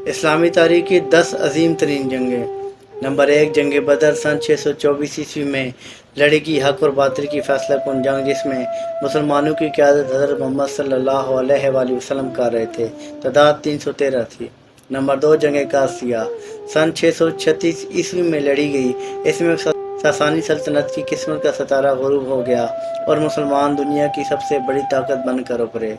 اسلامی تاریخ کی 10 عظیم ترین جنگیں۔ نمبر 1، جنگ بدر سن 624 میں لڑی گئی حق اور باطل کی فیصلہ کن جنگ، جس میں مسلمانوں کی قیادت حضرت محمد صلی اللہ علیہ وآلہ وسلم کر رہے تھے۔ تعداد 313 تھی۔ نمبر 2، جنگ قادسیہ سن 636 میں لڑی گئی۔ اس میں ساسانی سلطنت کی قسمت کا ستارہ غروب ہو گیا اور مسلمان دنیا کی سب سے بڑی طاقت بن کر ابھرے۔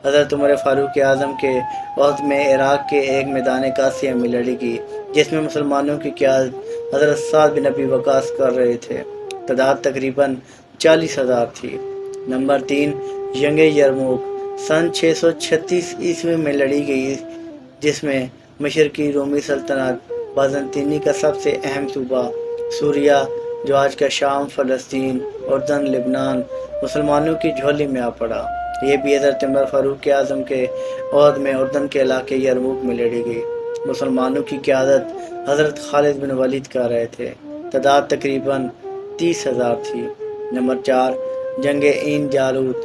حضرت عمر فاروق اعظم کے عہد میں عراق کے ایک میدان قادسیہ میں لڑی گئی، جس میں مسلمانوں کی قیادت حضرت سعد بن ابی وقاص کر رہے تھے۔ تعداد تقریباً 40,000 تھی۔ نمبر 3، جنگ یرموک سن 636 میں لڑی گئی، جس میں مشرقی رومی سلطنت بازنطینی کا سب سے اہم صوبہ سوریہ، جو آج کا شام، فلسطین، اردن، لبنان، مسلمانوں کی جھولی میں آ پڑا۔ یہ بھی حضرت عمر فاروق اعظم کے عہد میں اردن کے علاقے یرموک میں لڑی گئی۔ مسلمانوں کی قیادت حضرت خالد بن ولید کر رہے تھے۔ تعداد تقریباً 30,000 تھی۔ نمبر 4، جنگ عین جالوت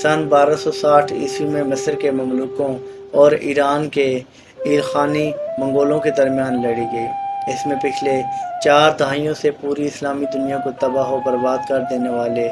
سن 1260 میں مصر کے مملوکوں اور ایران کے ایلخانی منگولوں کے درمیان لڑی گئی۔ اس میں پچھلے 4 دہائیوں سے پوری اسلامی دنیا کو تباہ و برباد کر دینے والے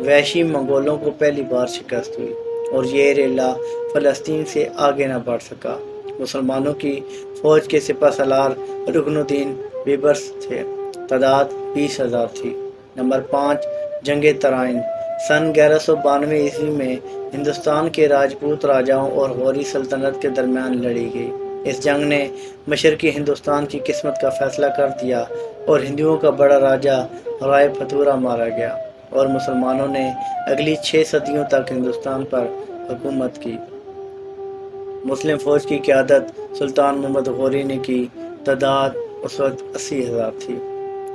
وحشی منگولوں کو پہلی بار شکست ہوئی اور یہ ریلہ فلسطین سے آگے نہ بڑھ سکا۔ مسلمانوں کی فوج کے سپہ سالار رکن الدین بیبرس تھے۔ تعداد 20,000 تھی۔ نمبر 5، جنگ ترائن سن 1192 میں ہندوستان کے راجپوت راجاؤں اور غوری سلطنت کے درمیان لڑی گئی۔ اس جنگ نے مشرقی ہندوستان کی قسمت کا فیصلہ کر دیا اور ہندوؤں کا بڑا راجا رائے پھتورا مارا گیا اور مسلمانوں نے اگلی 6 صدیوں تک ہندوستان پر حکومت کی۔ مسلم فوج کی قیادت سلطان محمد غوری نے کی۔ تعداد اس وقت 80,000 تھی۔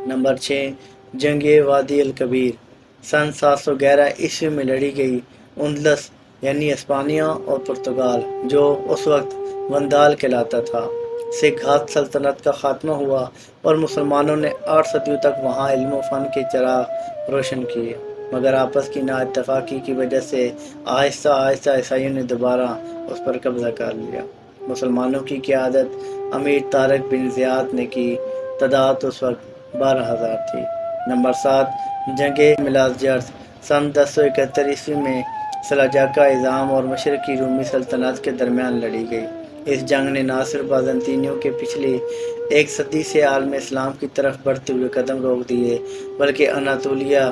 نمبر 6، جنگ وادی الکبیر سن 711 میں لڑی گئی۔ اندلس یعنی اسپانیہ اور پرتگال، جو اس وقت وندال کہلاتا تھا، سے گھات سلطنت کا خاتمہ ہوا اور مسلمانوں نے 8 صدیوں تک وہاں علم و فن کے چراغ روشن کیے، مگر آپس کی نا اتفاقی کی وجہ سے آہستہ آہستہ عیسائیوں نے دوبارہ اس پر قبضہ کر لیا۔ مسلمانوں کی قیادت امیر طارق بن زیاد نے کی۔ تعداد اس وقت 12,000 تھی۔ نمبر 7، جنگ ملازجرد سن 1071 میں سلاجقہ اعظام اور مشرقی رومی سلطنت کے درمیان لڑی گئی۔ اس جنگ نے نہ صرف بازنطینیوں کے پچھلی 1 صدی سے عالم اسلام کی طرف بڑھتے ہوئے قدم روک دیے، بلکہ اناطولیہ،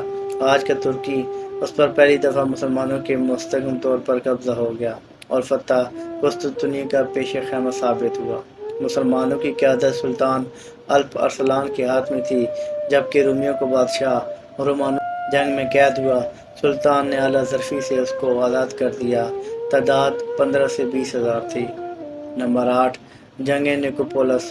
آج کا ترکی، اس پر پہلی دفعہ مسلمانوں کے مستحکم طور پر قبضہ ہو گیا اور فتح قسطنطنیہ کا پیش خیمہ ثابت ہوا۔ مسلمانوں کی قیادت سلطان الپ ارسلان کے ہاتھ میں تھی، جبکہ رومیوں کو بادشاہ رومانو جنگ میں قید ہوا۔ سلطان نے اعلیٰ ظرفی سے اس کو آزاد کر دیا۔ تعداد 15 سے 20,000 تھی۔ نمبر 8، جنگ نکوپولس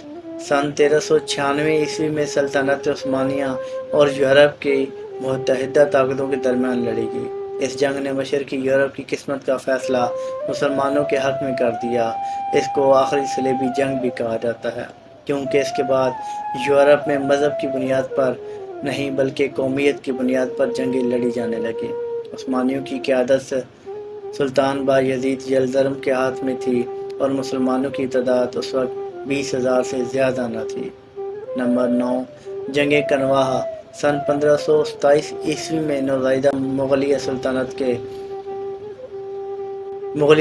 سن 1396 میں سلطنت عثمانیہ اور یورپ کی متحدہ طاقتوں کے درمیان لڑی گئی۔ اس جنگ نے مشرقی یورپ کی قسمت کا فیصلہ مسلمانوں کے حق میں کر دیا۔ اس کو آخری صلیبی جنگ بھی کہا جاتا ہے، کیونکہ اس کے بعد یورپ میں مذہب کی بنیاد پر نہیں بلکہ قومیت کی بنیاد پر جنگیں لڑی جانے لگیں۔ عثمانیوں کی قیادت سلطان بایزید یلدرم کے ہاتھ میں تھی اور مسلمانوں کی تعداد اس وقت 20,000 سے زیادہ نہ تھی۔ نمبر 9، جنگ کنواہا سن 1527 میں نوزائیدہ مغلیہ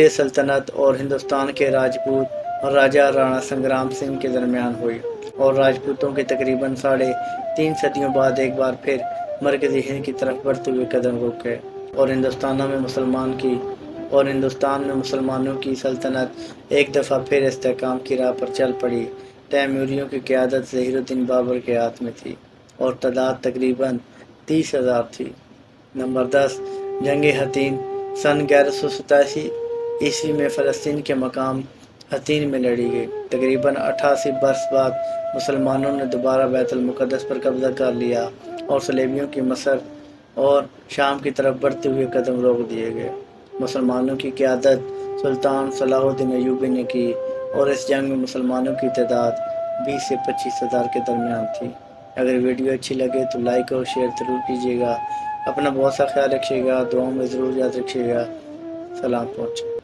سلطنت اور ہندوستان کے راجپوت راجہ رانا سنگرام سنگھ کے درمیان ہوئی اور راجپوتوں کے تقریباً 3.5 صدیوں بعد ایک بار پھر مرکزی ہند کی طرف بڑھتے ہوئے قدم روکے اور ہندوستان میں مسلمانوں کی سلطنت ایک دفعہ پھر استحکام کی راہ پر چل پڑی۔ تیموریوں کی قیادت ظہیر الدین بابر کے ہاتھ میں تھی اور تعداد تقریباً 30,000 تھی۔ نمبر 10، جنگ حطین سن 1187 میں فلسطین کے مقام حطین میں لڑی گئی۔ تقریباً 88 برس بعد مسلمانوں نے دوبارہ بیت المقدس پر قبضہ کر لیا اور صلیبیوں کی مصر اور شام کی طرف بڑھتے ہوئے قدم روک دیے گئے۔ مسلمانوں کی قیادت سلطان صلاح الدین ایوبی نے کی اور اس جنگ میں مسلمانوں کی تعداد 20 سے 25,000 کے درمیان تھی۔ اگر ویڈیو اچھی لگے تو لائک اور شیئر ضرور کیجیے گا۔ اپنا بہت سا خیال رکھیے گا، دعاؤں میں ضرور یاد رکھیے گا۔ سلام پہنچے۔